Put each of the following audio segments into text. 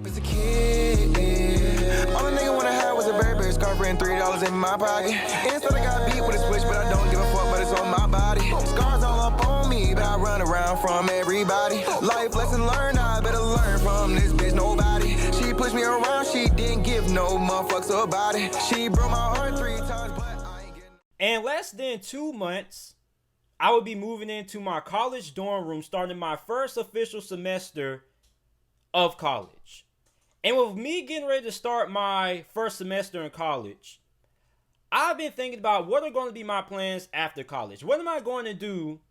As a kid, all a nigga wanna have was a Burberry scarf and $3 in my pocket. Instead I got beat with a switch, but I don't give a fuck, but it's on my body. Scars all up on me, but I run around from everybody. Life lesson learned, I better learn from this bitch, nobody. She pushed me around, she didn't give no motherfucks about it. She broke my heart 3 times, but I ain't getting... In less than 2 months, I will be moving into my college dorm room, starting my first official semester of college. And with me getting ready to start my first semester in college, I've been thinking about what are going to be my plans after college. What am I going to do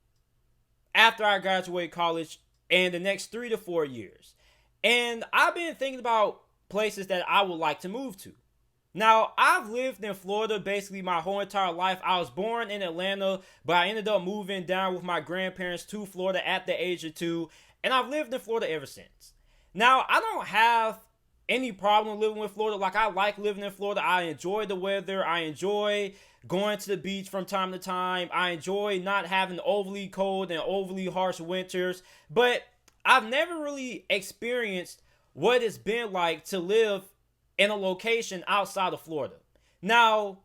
after I graduate college in the next 3 to 4 years? And I've been thinking about places that I would like to move to. Now, I've lived in Florida basically my whole entire life. I was born in Atlanta, but I ended up moving down with my grandparents to Florida at the age of 2, and I've lived in Florida ever since. Now, I don't have any problem living in Florida. Like, I like living in Florida. I enjoy the weather. I enjoy going to the beach from time to time. I enjoy not having overly cold and overly harsh winters. But I've never really experienced what it's been like to live in a location outside of Florida. Now,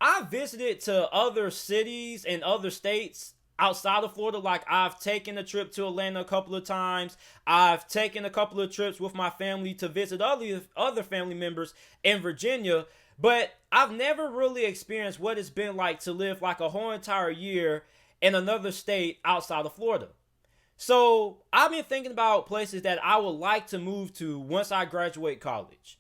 I visited to other cities and other states outside of Florida. Like, I've taken a trip to Atlanta a couple of times. I've taken a couple of trips with my family to visit other family members in Virginia. But I've never really experienced what it's been like to live like a whole entire year in another state outside of Florida. So I've been thinking about places that I would like to move to once I graduate college.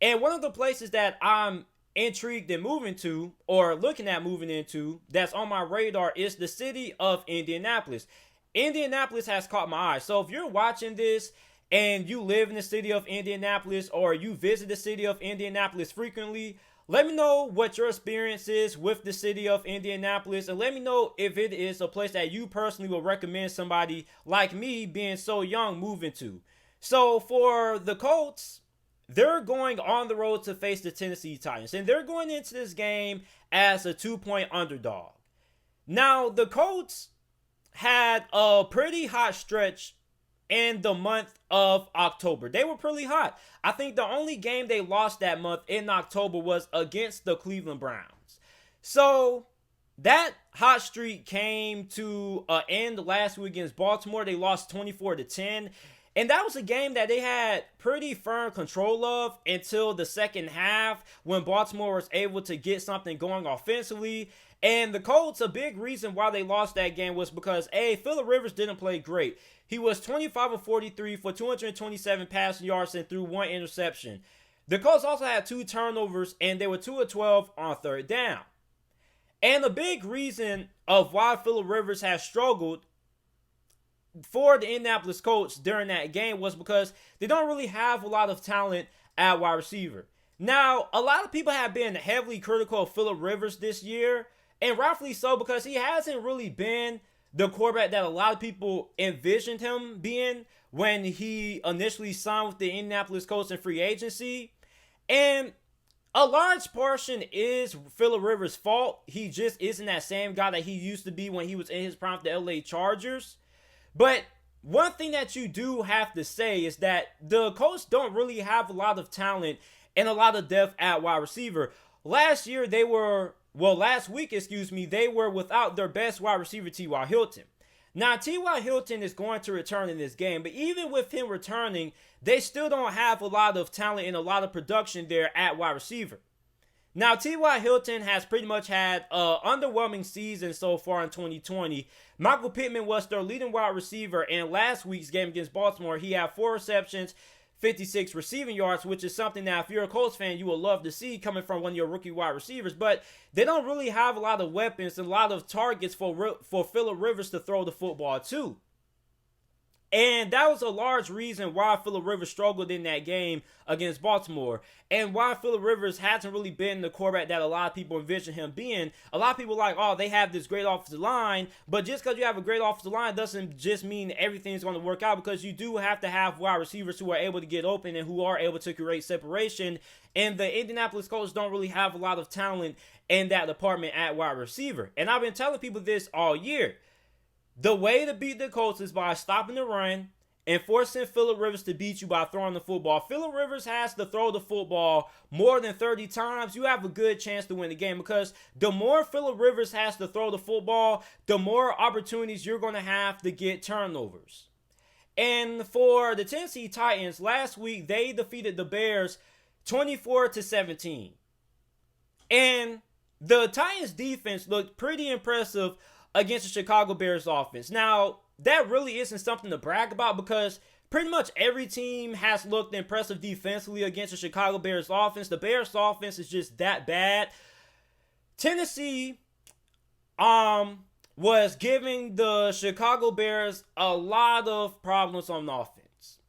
And one of the places that I'm intrigued in moving to, or looking at moving into, that's on my radar is the city of Indianapolis. Indianapolis has caught my eye. So if you're watching this and you live in the city of Indianapolis, or you visit the city of Indianapolis frequently, let me know what your experience is with the city of Indianapolis, and let me know if it is a place that you personally would recommend somebody like me, being so young, moving to. So for the Colts, they're going on the road to face the Tennessee Titans, and they're going into this game as a 2-point underdog. Now, the Colts had a pretty hot stretch in the month of October. They were pretty hot. I think the only game they lost that month in October was against the Cleveland Browns. So that hot streak came to an end last week against Baltimore. They lost 24-10. And that was a game that they had pretty firm control of until the second half, when Baltimore was able to get something going offensively. And the Colts, a big reason why they lost that game was because, Phillip Rivers didn't play great. He was 25 of 43 for 227 passing yards and threw 1 interception. The Colts also had 2 turnovers, and they were 2 of 12 on third down. And the big reason of why Phillip Rivers has struggled for the Indianapolis Colts during that game was because they don't really have a lot of talent at wide receiver. Now, a lot of people have been heavily critical of Phillip Rivers this year, and rightfully so, because he hasn't really been the quarterback that a lot of people envisioned him being when he initially signed with the Indianapolis Colts in free agency. And a large portion is Phillip Rivers' fault. He just isn't that same guy that he used to be when he was in his prime with the LA Chargers. But one thing that you do have to say is that the Colts don't really have a lot of talent and a lot of depth at wide receiver. Last week, they were without their best wide receiver, T.Y. Hilton. Now, T.Y. Hilton is going to return in this game, but even with him returning, they still don't have a lot of talent and a lot of production there at wide receiver. Now, T.Y. Hilton has pretty much had an underwhelming season so far in 2020. Michael Pittman was their leading wide receiver, and last week's game against Baltimore, he had 4 receptions, 56 receiving yards, which is something that if you're a Colts fan, you would love to see coming from one of your rookie wide receivers. But they don't really have a lot of weapons and a lot of targets for Phillip Rivers to throw the football to. And that was a large reason why Phillip Rivers struggled in that game against Baltimore, and why Phillip Rivers hasn't really been the quarterback that a lot of people envision him being. A lot of people are like, oh, they have this great offensive line, but just because you have a great offensive line doesn't just mean everything's going to work out, because you do have to have wide receivers who are able to get open and who are able to create separation, and the Indianapolis Colts don't really have a lot of talent in that department at wide receiver. And I've been telling people this all year. The way to beat the Colts is by stopping the run and forcing Phillip Rivers to beat you by throwing the football. Phillip Rivers has to throw the football more than 30 times. You have a good chance to win the game, because the more Phillip Rivers has to throw the football, the more opportunities you're going to have to get turnovers. And for the Tennessee Titans, last week they defeated the Bears 24-17. And the Titans defense looked pretty impressive against the Chicago Bears offense. Now, that really isn't something to brag about, because pretty much every team has looked impressive defensively against the Chicago Bears offense. The Bears offense is just that bad. Tennessee was giving the Chicago Bears a lot of problems on offense.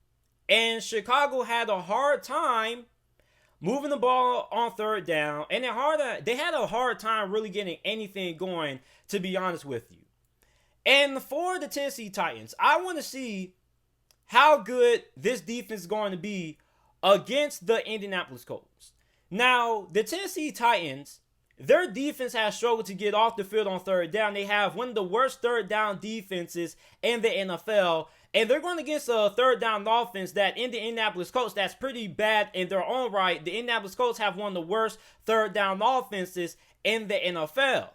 And Chicago had a hard time moving the ball on third down, and they had a hard time really getting anything going, to be honest with you. And for the Tennessee Titans, I want to see how good this defense is going to be against the Indianapolis Colts. Now, the Tennessee Titans, their defense has struggled to get off the field on third down. They have one of the worst third down defenses in the NFL. And they're going against a third down offense that in the Indianapolis Colts, that's pretty bad in their own right. The Indianapolis Colts have one of the worst third down offenses in the NFL.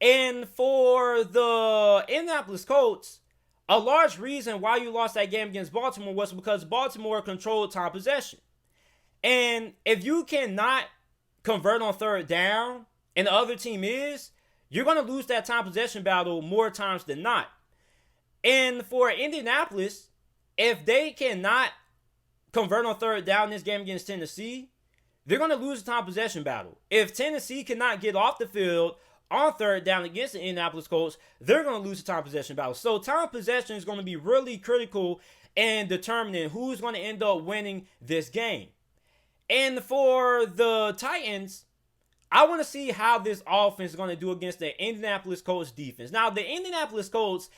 And for the Indianapolis Colts, a large reason why you lost that game against Baltimore was because Baltimore controlled time possession. And if you cannot convert on third down, and the other team is, you're going to lose that time possession battle more times than not. And for Indianapolis, if they cannot convert on third down in this game against Tennessee, they're going to lose the time possession battle. If Tennessee cannot get off the field on third down against the Indianapolis Colts, they're going to lose the time possession battle. So time possession is going to be really critical in determining who's going to end up winning this game. And for the Titans, I want to see how this offense is going to do against the Indianapolis Colts defense. Now, the Indianapolis Colts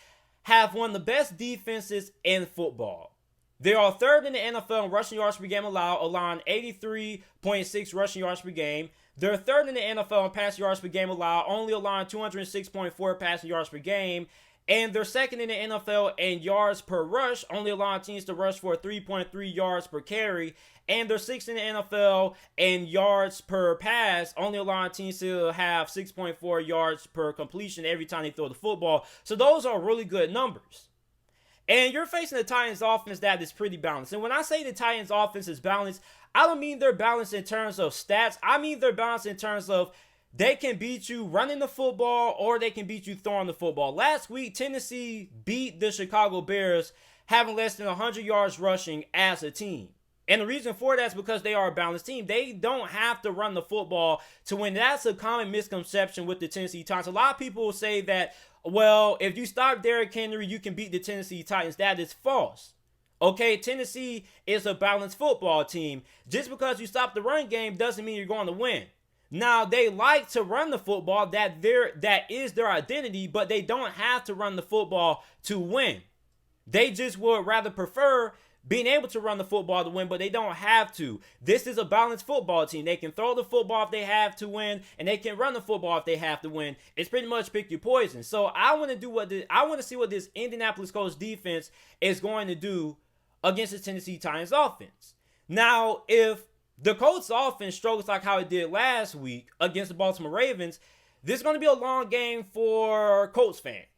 have one of the best defenses in football. They are third in the NFL in rushing yards per game allowing 83.6 rushing yards per game. They're third in the NFL in passing yards per game only allowing 206.4 passing yards per game. And they're second in the NFL in yards per rush, only allowing teams to rush for 3.3 yards per carry. And they're sixth in the NFL in yards per pass, only allowing teams to have 6.4 yards per completion every time they throw the football. So those are really good numbers. And you're facing the Titans offense that is pretty balanced. And when I say the Titans offense is balanced, I don't mean they're balanced in terms of stats. I mean they're balanced in terms of they can beat you running the football or they can beat you throwing the football. Last week, Tennessee beat the Chicago Bears having less than 100 yards rushing as a team. And the reason for that is because they are a balanced team. They don't have to run the football to win. That's a common misconception with the Tennessee Titans. A lot of people will say that, well, if you stop Derrick Henry, you can beat the Tennessee Titans. That is false. Okay, Tennessee is a balanced football team. Just because you stop the run game doesn't mean you're going to win. Now, they like to run the football. That is their identity, but they don't have to run the football to win. They just would rather prefer being able to run the football to win, but they don't have to. This is a balanced football team. They can throw the football if they have to win, and they can run the football if they have to win. It's pretty much pick your poison. So I want to see what this Indianapolis Colts defense is going to do against the Tennessee Titans offense. Now, if the Colts offense struggles like how it did last week against the Baltimore Ravens, this is going to be a long game for Colts fans.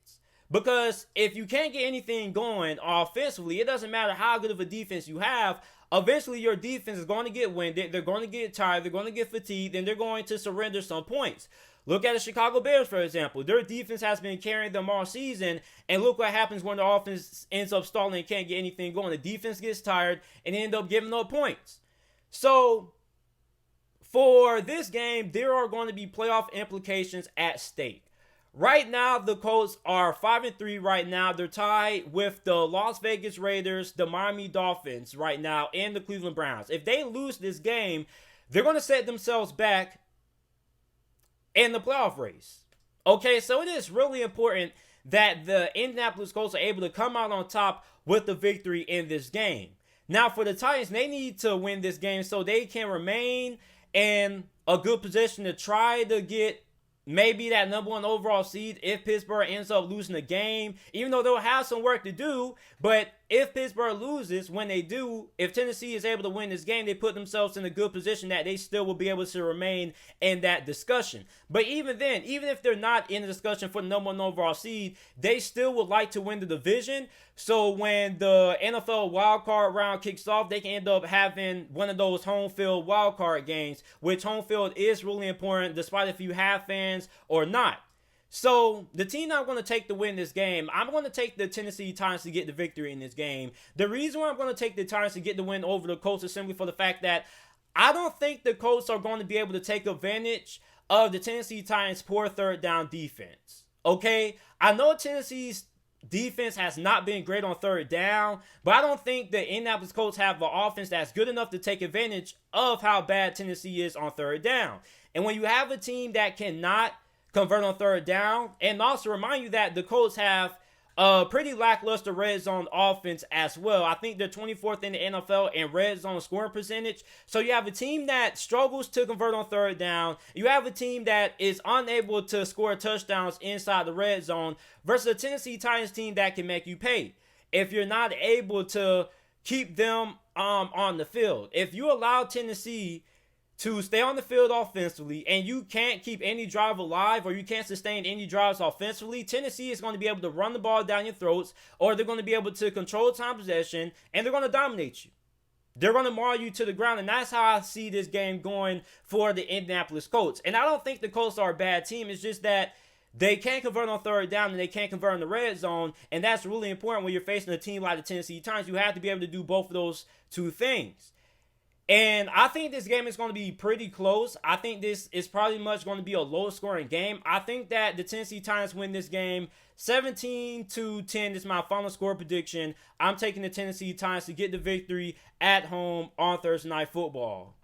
Because if you can't get anything going offensively, it doesn't matter how good of a defense you have. Eventually, your defense is going to get winded. They're going to get tired. They're going to get fatigued. And they're going to surrender some points. Look at the Chicago Bears, for example. Their defense has been carrying them all season. And look what happens when the offense ends up stalling and can't get anything going. The defense gets tired and they end up giving up points. So, for this game, there are going to be playoff implications at stake. Right now, the Colts are 5-3 right now. They're tied with the Las Vegas Raiders, the Miami Dolphins right now, and the Cleveland Browns. If they lose this game, they're going to set themselves back in the playoff race. Okay, so it is really important that the Indianapolis Colts are able to come out on top with the victory in this game. Now, for the Titans, they need to win this game so they can remain in a good position to try to get maybe that number one overall seed if Pittsburgh ends up losing the game, even though they'll have some work to do. But if Pittsburgh loses, when they do, if Tennessee is able to win this game, they put themselves in a good position that they still will be able to remain in that discussion. But even then, even if they're not in the discussion for the number 1 overall seed, they still would like to win the division. So when the NFL wildcard round kicks off, they can end up having one of those home field wildcard games, which home field is really important, despite if you have fans or not. So the team I'm going to take to win this game, I'm going to take the Tennessee Titans to get the victory in this game. The reason why I'm going to take the Titans to get the win over the Colts is simply for the fact that I don't think the Colts are going to be able to take advantage of the Tennessee Titans' poor third down defense. Okay? I know Tennessee's defense has not been great on third down, but I don't think the Indianapolis Colts have an offense that's good enough to take advantage of how bad Tennessee is on third down. And when you have a team that cannot convert on third down, and also remind you that the Colts have a pretty lackluster red zone offense as well. I think they're 24th in the NFL in red zone scoring percentage. So you have a team that struggles to convert on third down. You have a team that is unable to score touchdowns inside the red zone versus a Tennessee Titans team that can make you pay if you're not able to keep them on the field. If you allow Tennessee to stay on the field offensively and you can't keep any drive alive or you can't sustain any drives offensively, Tennessee is going to be able to run the ball down your throats, or they're going to be able to control time possession, and they're going to dominate you. They're going to maul you to the ground, and that's how I see this game going for the Indianapolis Colts. And I don't think the Colts are a bad team. It's just that they can't convert on third down and they can't convert in the red zone, and that's really important when you're facing a team like the Tennessee Titans. You have to be able to do both of those two things. And I think this game is going to be pretty close. I think this is probably much going to be a low-scoring game. I think that the Tennessee Titans win this game 17-10 is my final score prediction. I'm taking the Tennessee Titans to get the victory at home on Thursday Night Football.